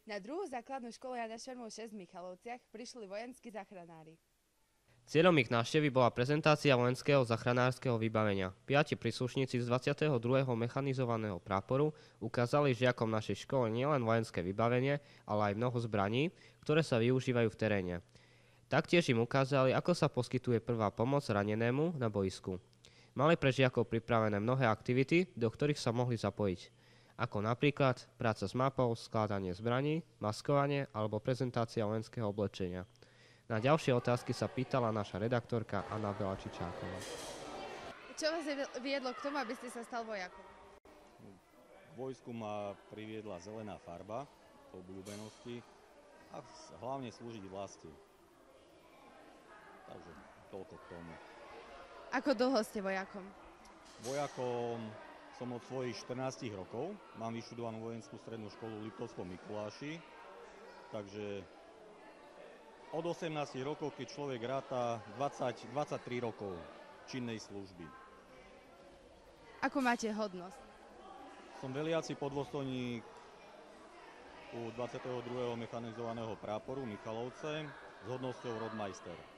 Na druhú základnú školu Jana Šermu 6 v Michalovciach prišli vojenskí záchranári. Cieľom ich návštevy bola prezentácia vojenského záchranárskeho vybavenia. 5 príslušníci z 22. mechanizovaného práporu ukázali žiakom našej školy nielen vojenské vybavenie, ale aj mnoho zbraní, ktoré sa využívajú v teréne. Taktiež im ukázali, ako sa poskytuje prvá pomoc ranenému na boisku. Mali pre žiakov pripravené mnohé aktivity, do ktorých sa mohli zapojiť, ako napríklad práca s mapou, skladanie zbraní, maskovanie alebo prezentácia vojenského oblečenia. Na ďalšie otázky sa pýtala naša redaktorka Anabela Čičáková. Čo vás viedlo k tomu, aby ste sa stal vojakom? K vojsku ma priviedla zelená farba, obľúbenosti a hlavne slúžiť vlasti. Takže toľko k tomu. Ako dlho ste vojakom? Vojakom som od svojich 14 rokov. Mám vyštudovanú vojenskú strednú školu v Liptovskom Mikuláši. Takže od 18 rokov, keď človek ráta 23 rokov činnej služby. Ako máte hodnosť? Som veliaci podôstojník u 22. mechanizovaného práporu Michalovce s hodnosťou rodmajster.